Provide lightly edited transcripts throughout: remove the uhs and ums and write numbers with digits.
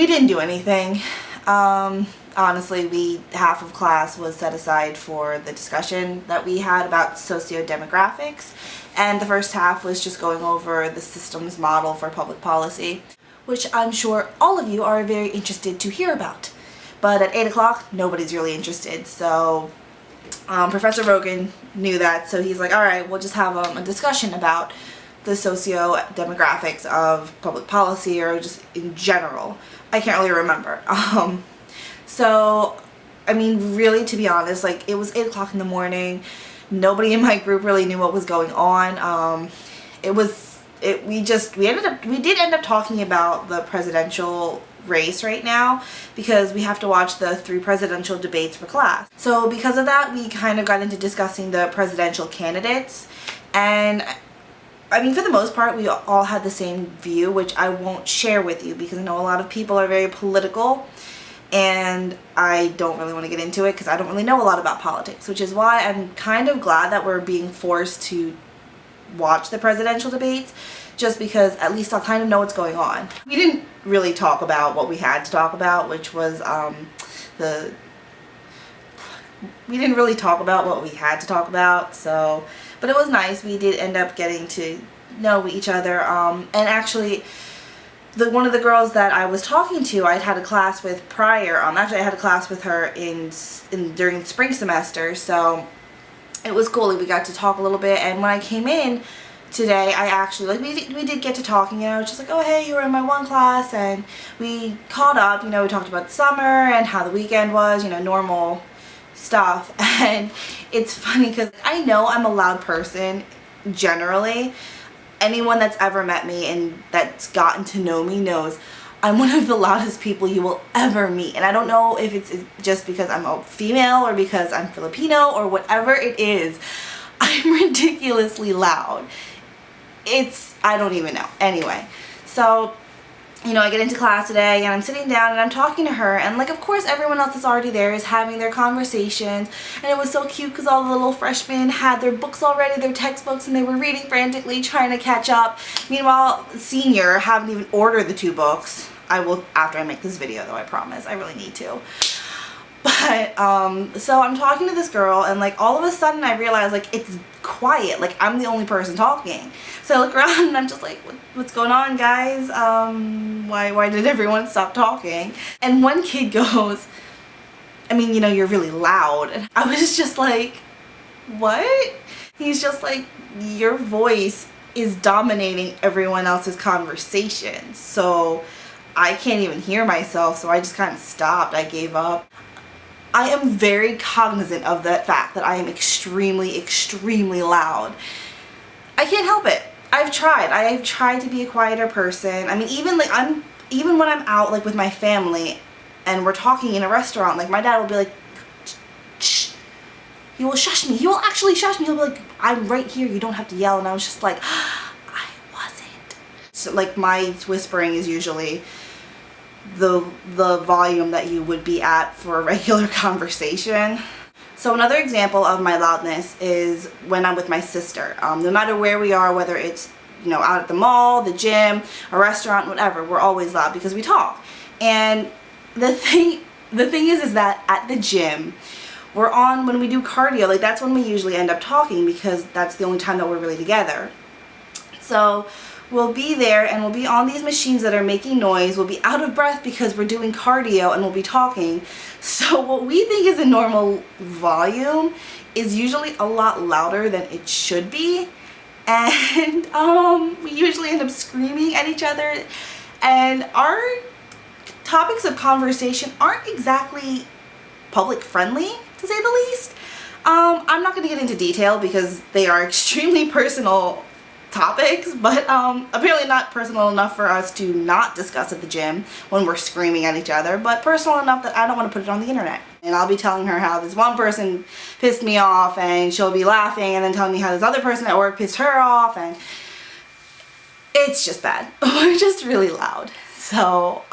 We didn't do anything. Honestly, half of class was set aside for the discussion that we had about socio-demographics, and the first half was just going over the systems model for public policy, which I'm sure all of you are very interested to hear about. But at 8 o'clock, nobody's really interested, so Professor Rogan knew that, so he's like, alright, we'll just have a discussion about the socio-demographics of public policy, or just in general. I can't really remember. So, I mean, really, to be honest, like, it was 8 o'clock in the morning. Nobody in my group really knew what was going on. We did end up talking about the presidential race right now, because we have to watch the 3 presidential debates for class. So because of that, we kind of got into discussing the presidential candidates, and I mean, for the most part, we all had the same view, which I won't share with you because I know a lot of people are very political, and I don't really want to get into it because I don't really know a lot about politics, which is why I'm kind of glad that we're being forced to watch the presidential debates, just because at least I'll kind of know what's going on. We didn't really talk about what we had to talk about, which was we didn't really talk about what we had to talk about, so, but it was nice. We did end up getting to know each other, and actually one of the girls that I was talking to, I'd had a class with prior. Actually, I had a class with her during the spring semester, so it was cool. We got to talk a little bit, and when I came in today, I actually, we did get to talking, and I was just like, oh, hey, you were in my one class, and we caught up, we talked about the summer and how the weekend was, normal stuff. And it's funny because I know I'm a loud person generally. Anyone that's ever met me and that's gotten to know me knows I'm one of the loudest people you will ever meet. And I don't know if it's just because I'm a female or because I'm Filipino or whatever it is. I'm ridiculously loud. I don't even know. Anyway, so, I get into class today and I'm sitting down and I'm talking to her, and of course everyone else that's already there is having their conversations, and it was so cute because all the little freshmen had their books already, their textbooks, and they were reading frantically trying to catch up. Meanwhile, senior haven't even ordered the 2 books. I will after I make this video, though, I promise. I really need to. But, so I'm talking to this girl, and all of a sudden I realize it's quiet, I'm the only person talking. So I look around and I'm just like, what's going on, guys? Why did everyone stop talking? And one kid goes, I mean, you're really loud. And I was just like, what? He's just like, your voice is dominating everyone else's conversation, so I can't even hear myself, so I just kind of stopped. I gave up. I am very cognizant of the fact that I am extremely, extremely loud. I can't help it. I've tried to be a quieter person. I mean, even when I'm out with my family and we're talking in a restaurant, my dad will be like, shh. He will shush me. He will actually shush me. He'll be like, I'm right here. You don't have to yell. And I was just like, I wasn't. So my whispering is usually the volume that you would be at for a regular conversation. So another example of my loudness is when I'm with my sister. No matter where we are, whether it's out at the mall, the gym, a restaurant, whatever, we're always loud because we talk. And the thing is that at the gym, when we do cardio, that's when we usually end up talking because that's the only time that we're really together. So we'll be there and we'll be on these machines that are making noise. We'll be out of breath because we're doing cardio and we'll be talking. So what we think is a normal volume is usually a lot louder than it should be. And we usually end up screaming at each other. And our topics of conversation aren't exactly public friendly, to say the least. I'm not going to get into detail because they are extremely personal topics, but apparently not personal enough for us to not discuss at the gym when we're screaming at each other, but personal enough that I don't want to put it on the internet. And I'll be telling her how this one person pissed me off, and she'll be laughing and then telling me how this other person at work pissed her off, and it's just bad. We're just really loud. So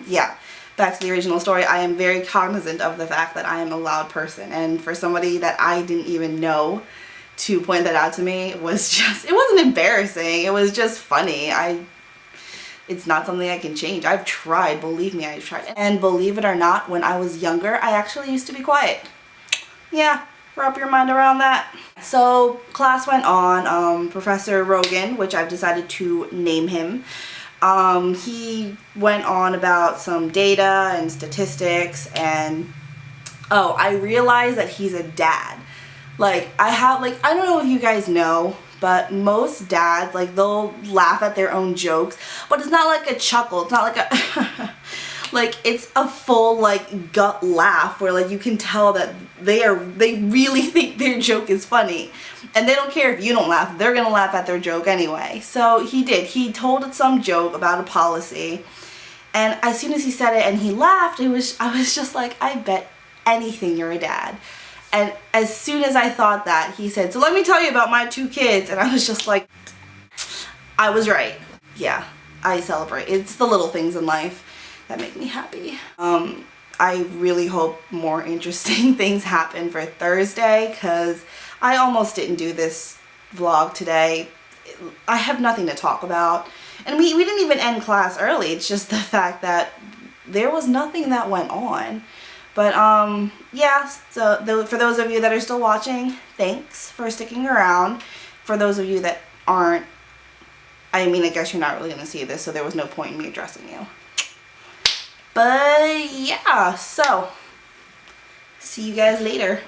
yeah, back to the original story. I am very cognizant of the fact that I am a loud person, and for somebody that I didn't even know to point that out to me, it wasn't embarrassing, it was just funny. It's not something I can change. I've tried, believe me, I've tried. And believe it or not, when I was younger, I actually used to be quiet. Yeah, wrap your mind around that. So class went on. Professor Rogan, which I've decided to name him, he went on about some data and statistics, and oh, I realized that he's a dad. Like, I don't know if you guys know, but most dads, like, they'll laugh at their own jokes, but it's not like a chuckle. It's not like a, like, it's a full, like, gut laugh where, like, you can tell that they really think their joke is funny. And they don't care if you don't laugh. They're gonna laugh at their joke anyway. So he did. He told some joke about a policy. And as soon as he said it and he laughed, I was just like, I bet anything you're a dad. And as soon as I thought that, he said, so let me tell you about my 2 kids. And I was just like, I was right. Yeah, I celebrate. It's the little things in life that make me happy. I really hope more interesting things happen for Thursday, because I almost didn't do this vlog today. I have nothing to talk about. And we didn't even end class early. It's just the fact that there was nothing that went on. But yeah, so for those of you that are still watching, thanks for sticking around. For those of you that aren't, I mean, I guess you're not really going to see this, so there was no point in me addressing you. But yeah, so see you guys later.